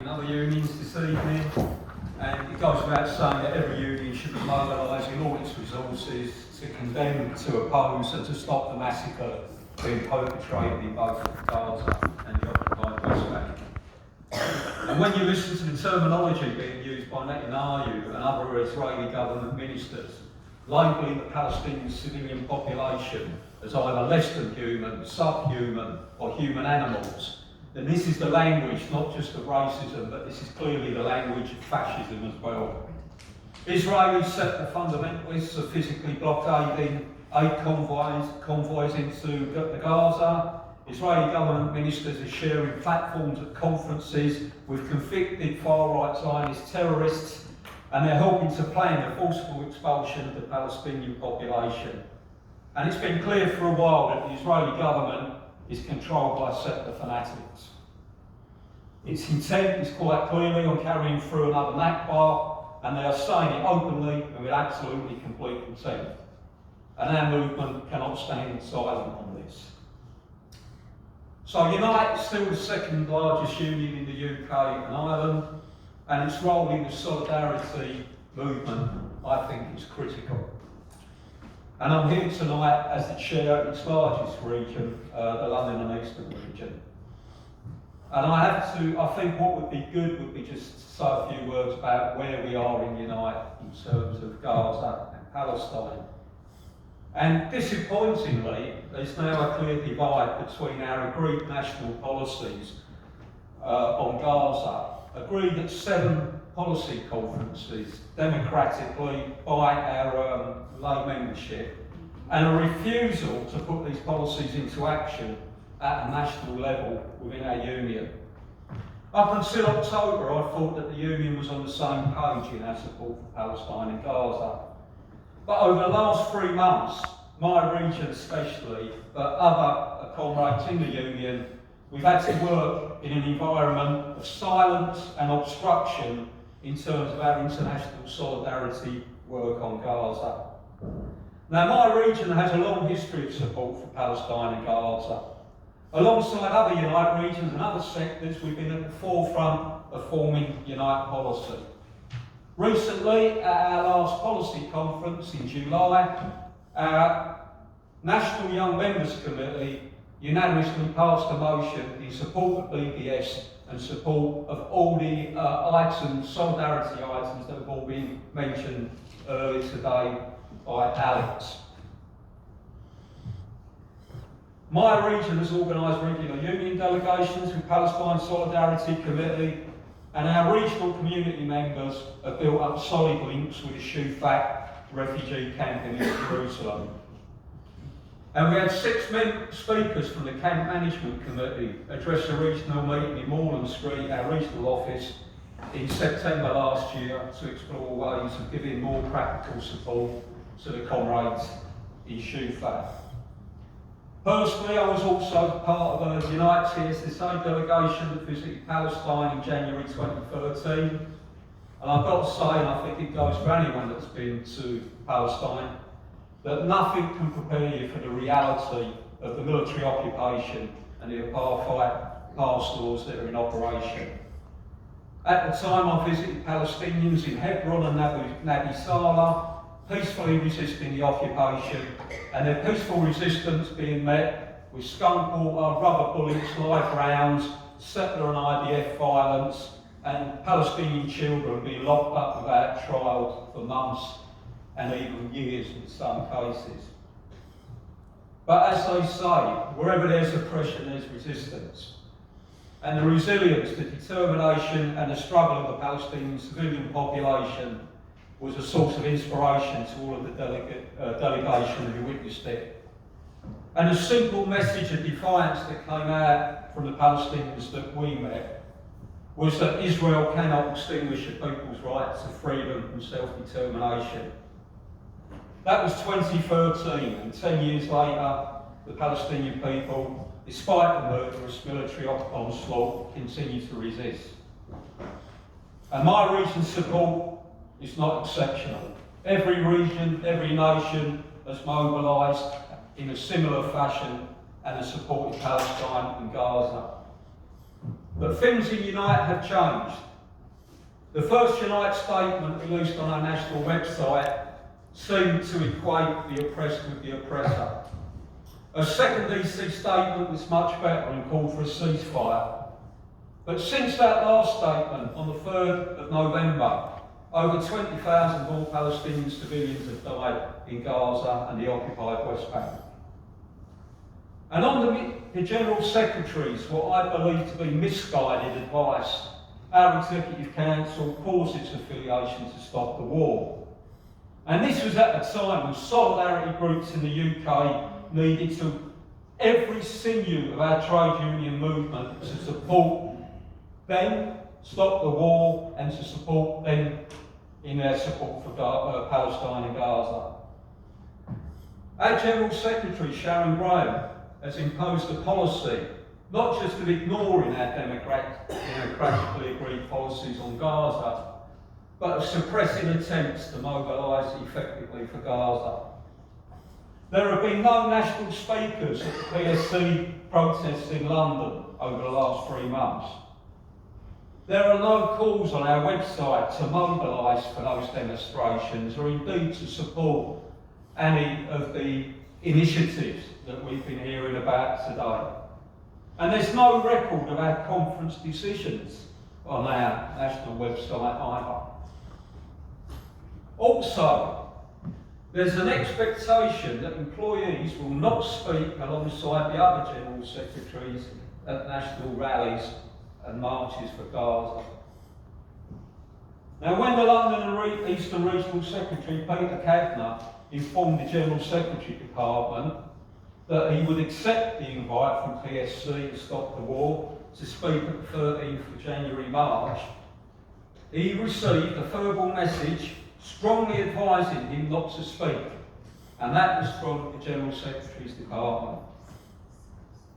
Other unions this evening, and it goes without saying that every union should be mobilising all its resources to condemn, to oppose and to stop the massacre being perpetrated in both Gaza and the occupied West Bank. And when you listen to the terminology being used by Netanyahu and other Israeli government ministers, labelling the Palestinian civilian population as either less than human, subhuman or human animals, then this is the language not just of racism, but this is clearly the language of fascism as well. Israeli settler fundamentalists are physically blockading aid convoys into the Gaza. Israeli government ministers are sharing platforms at conferences with convicted far-right Zionist terrorists, and they're helping to plan the forcible expulsion of the Palestinian population. And it's been clear for a while that the Israeli government is controlled by settler fanatics. Its intent is quite clearly on carrying through another Nakba, and they are saying it openly and with absolutely complete consent. And our movement cannot stand silent on this. So Unite is still the second largest union in the UK and Ireland, and its role in the solidarity movement, I think, is critical. And I'm here tonight as the chair of its largest region, the London and Eastern region. And I think what would be good would be just to say a few words about where we are in Unite in terms of Gaza and Palestine. And disappointingly, there's now a clear divide between our agreed national policies on Gaza, agreed at 7 policy conferences democratically by our lay membership, and a refusal to put these policies into action at a national level within our union. Up until October, I thought that the union was on the same page in our support for Palestine and Gaza. But over the last 3 months, my region especially, but other comrades in the union, we've had to work in an environment of silence and obstruction in terms of our international solidarity work on Gaza. Now, my region has a long history of support for Palestine and Gaza. Alongside other Unite regions and other sectors, we've been at the forefront of forming Unite policy. Recently, at our last policy conference in July, our National Young Members Committee unanimously passed a motion in support of BDS and support of all the items, solidarity items that have all been mentioned earlier today by Alex. My region has organised regular union delegations with Palestine Solidarity Committee, and our regional community members have built up solid links with the Shufak refugee camp in East Jerusalem. And we had 6 speakers from the Camp Management Committee address a regional meeting in Moreland Street, our regional office, in September last year to explore ways of giving more practical support to the comrades in Shufak. Personally, I was also part of a Unite TSSA delegation that visited Palestine in January 2013. And I've got to say, and I think it goes for anyone that's been to Palestine, that nothing can prepare you for the reality of the military occupation and the apartheid pass laws that are in operation. At the time, I visited Palestinians in Hebron and Nabi Saleh, peacefully resisting the occupation, and their peaceful resistance being met with skunk water, rubber bullets, live rounds, settler and IDF violence, and Palestinian children being locked up without trial for months and even years in some cases. But as they say, wherever there's oppression, there's resistance. And the resilience, the determination and the struggle of the Palestinian civilian population was a source of inspiration to all of the delegation who witnessed it. And a simple message of defiance that came out from the Palestinians that we met was that Israel cannot extinguish a people's right to freedom and self-determination. That was 2013, and 10 years later, the Palestinian people, despite the murderous military onslaught, continue to resist. And my region's support is not exceptional. Every region, every nation has mobilised in a similar fashion and has supported Palestine and Gaza. But things in Unite have changed. The first Unite statement released on our national website seemed to equate the oppressed with the oppressor. A second EC statement was much better and called for a ceasefire. But since that last statement on the 3rd of November, over 20,000 more Palestinian civilians have died in Gaza and the occupied West Bank. And on the General Secretary's, what I believe to be misguided advice, our Executive Council paused its affiliation to stop the war. And this was at a time when solidarity groups in the UK needed to every sinew of our trade union movement to support them, stop the war, and to support them in their support for Palestine and Gaza. Our General Secretary, Sharon Graham, has imposed a policy not just of ignoring our democratically agreed policies on Gaza, but of suppressing attempts to mobilise effectively for Gaza. There have been no national speakers at the PSC protests in London over the last 3 months. There are no calls on our website to mobilise for those demonstrations or indeed to support any of the initiatives that we've been hearing about today. And there's no record of our conference decisions on our national website either. Also, there's an expectation that employees will not speak alongside the other General Secretaries at national rallies and marches for Gaza. Now, when the London and Eastern Regional Secretary, Peter Kavanagh, informed the General Secretary Department that he would accept the invite from PSC to stop the war to speak at the 13th of January, March, he received a verbal message strongly advising him not to speak, and that was from the General Secretary's Department.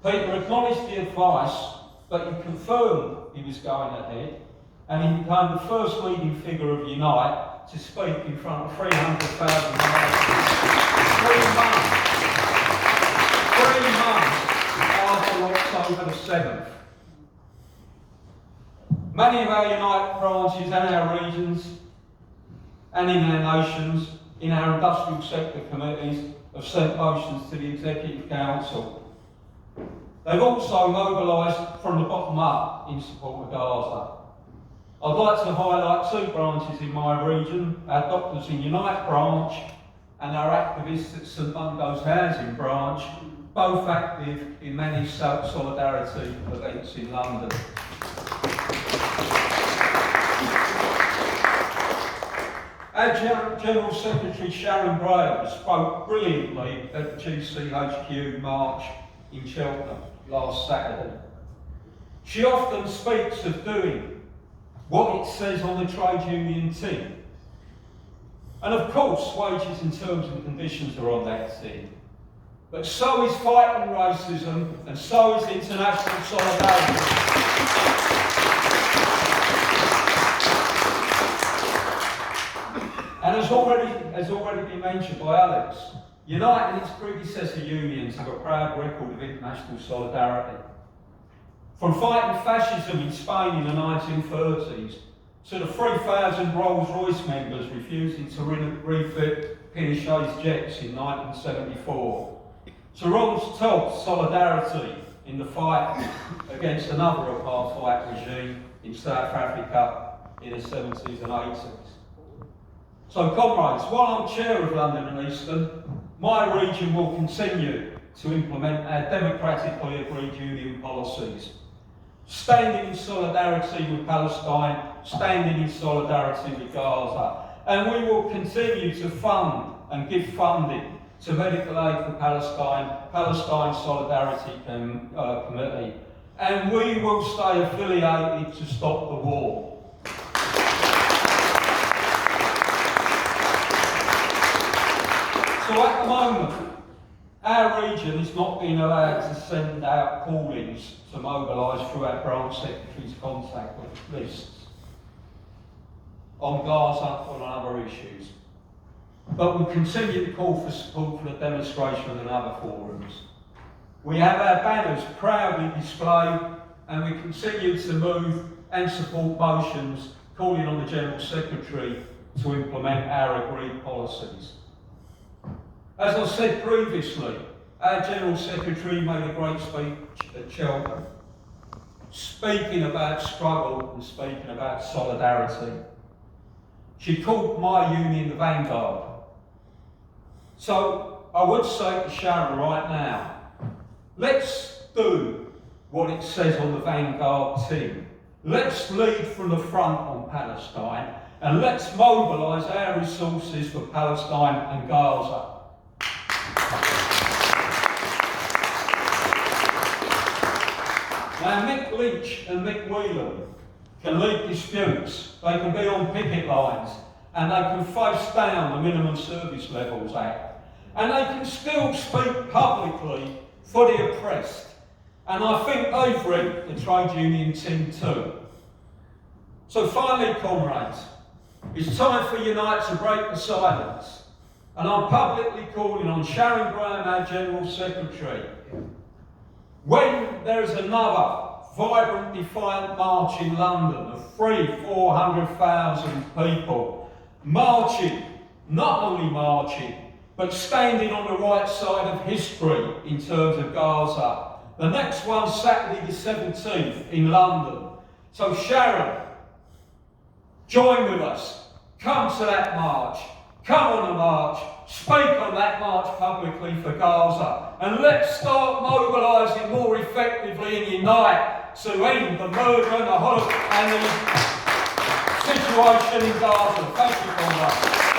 Peter acknowledged the advice, but he confirmed he was going ahead, and he became the first leading figure of Unite to speak in front of 300,000 Americans. 3 months after October the 7th. Many of our Unite branches and our regions and in our nations, in our industrial sector committees, have sent motions to the Executive Council. They've also mobilised from the bottom up in support of Gaza. I'd like to highlight 2 branches in my region, our Doctors in Unite branch and our activists at St Mungo's Housing branch, both active in many solidarity events in London. Our General Secretary Sharon Graham spoke brilliantly at the GCHQ March in Cheltenham last Saturday. She often speaks of doing what it says on the trade union tin. And of course, wages and terms and conditions are on that tin. But so is fighting racism, and so is international solidarity. And as already been mentioned by Alex, Unite and its predecessor unions have a proud record of international solidarity. From fighting fascism in Spain in the 1930s to the 3,000 Rolls-Royce members refusing to refit Pinochet's jets in 1974, to Ron Todd's solidarity in the fight against another apartheid regime in South Africa in the 70s and 80s. So comrades, while I'm chair of London and Eastern, my region will continue to implement our democratically agreed union policies, standing in solidarity with Palestine, standing in solidarity with Gaza, and we will continue to fund and give funding to medical aid for Palestine Solidarity Committee, and we will stay affiliated to stop the war. So at the moment, our region is not being allowed to send out callings to mobilise through our branch secretaries' contact lists on Gaza or on other issues. But we'll continue to call for support for the demonstration and other forums. We have our banners proudly displayed and we continue to move and support motions calling on the General Secretary to implement our agreed policies. As I said previously, our General Secretary made a great speech at Cheltenham, speaking about struggle and speaking about solidarity. She called my union the vanguard. So I would say to Sharon right now, let's do what it says on the vanguard team. Let's lead from the front on Palestine, and let's mobilise our resources for Palestine and Gaza. Now, Mick Lynch and Mick Whelan can lead disputes, they can be on picket lines, and they can face down the Minimum Service Levels Act, and they can still speak publicly for the oppressed. And I think they've read the trade union team too. So finally, comrades, it's time for Unite to break the silence. And I'm publicly calling on Sharon Graham, our General Secretary. When there is another vibrant, defiant march in London of 400,000 people marching, not only marching, but standing on the right side of history in terms of Gaza. The next one's Saturday the 17th in London. So Sharon, join with us. Come to that march. Come on the march. Speak on that march publicly for Gaza. And let's start mobilising more effectively and unite to end the murder and the situation in Gaza. Thank you, comrades.